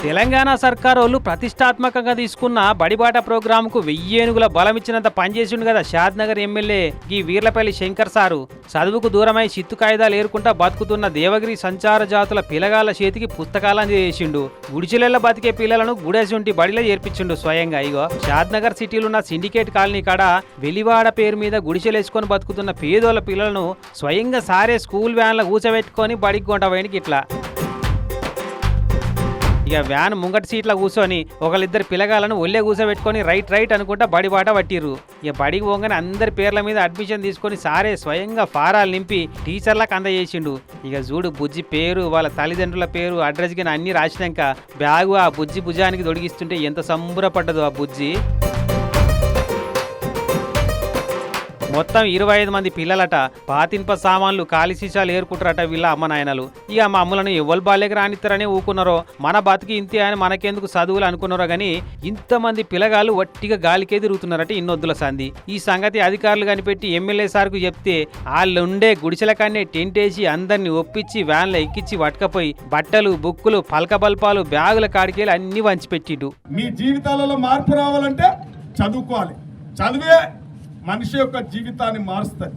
తెలంగాణ సర్కారోళ్ళు ప్రతిష్టాత్మకంగా తీసుకున్న బడిబాట ప్రోగ్రాంకు 1000 ఏనుగుల బలమిచ్చినంత పనిచేసిండు కదా షాద్నగర్ ఎమ్మెల్యే ఈ వీర్లపల్లి శంకర్ సారు. చదువుకు దూరమై చిత్తు కాయిదాలు ఏరుకుంటా బతుకుతున్న దేవగిరి సంచార జాతుల పిల్లగాళ్ళ చేతికి పుస్తకాలను చేసిండు. గుడిచెలెల్ల బతికే పిల్లలను గుడేసుంటి బడిలో చేర్పించిండు స్వయంగా. ఇగో షాద్నగర్ సిటీలో ఉన్న సిండికేట్ కాలనీ కాడ వెలివాడ పేరు మీద గుడిచెలేసుకొని బతుకుతున్న పేదోళ్ళ పిల్లలను స్వయంగా సారే స్కూల్ వ్యాన్ల కూర్చోబెట్టుకొని బడికి కొంటపోయినకి ఇట్లా. ఇక వ్యాన్ ముంగటి సీట్లో కూర్చొని ఒకళ్ళిద్దరు పిల్లగాలను ఒళ్ళే కూర్చోబెట్టుకొని రైట్ అనుకుంటా బడి బాట పట్టిర్రు. ఇక బడికి పోగానే అందరి పేర్ల మీద అడ్మిషన్ తీసుకొని సారే స్వయంగా ఫారాలు నింపి టీచర్లకు అందజేసిండు. ఇక చూడు బుజ్జి పేరు, వాళ్ళ తల్లిదండ్రుల పేరు, అడ్రస్ గిన అన్ని రాసినాక బ్యాగు ఆ బుజ్జి భుజానికి తొడిగిస్తుంటే ఎంత సంబరపడ్డదు ఆ బుజ్జి. మొత్తం 25 మంది పిల్లలట. పాతింప సామాన్లు కాలి సీసాలు ఏరుకుంటారట వీళ్ళ అమ్మ నాయనలు. ఇక మా అమ్మలను ఎవ్వరు బాల్యకి రానిస్తారని ఊకున్నారో, మన బతికి ఇంతే అని మనకెందుకు చదువులు అనుకున్నారో గానీ ఇంతమంది పిల్లగాళ్ళు వట్టిగా గాలికే తిరుగుతున్నారట ఇన్నొద్దుల సంధి. ఈ సంగతి అధికారులు కనిపెట్టి ఎమ్మెల్యే సార్కు చెప్తే వాళ్ళుండే గుడిసెల కాన్నే టెంట్ వేసి అందరినీ ఒప్పించి వ్యాన్లో ఎక్కించి పట్టుకపోయి బట్టలు, బుక్కులు, పలక బల్పాలు, బ్యాగుల కాడికేలు అన్ని వంచిపెట్టిండు. మీ జీవితాలలో మార్పు రావాలంటే చదువుకోవాలి. చదివే మనిషి యొక్క జీవితాన్ని మారుస్తుంది.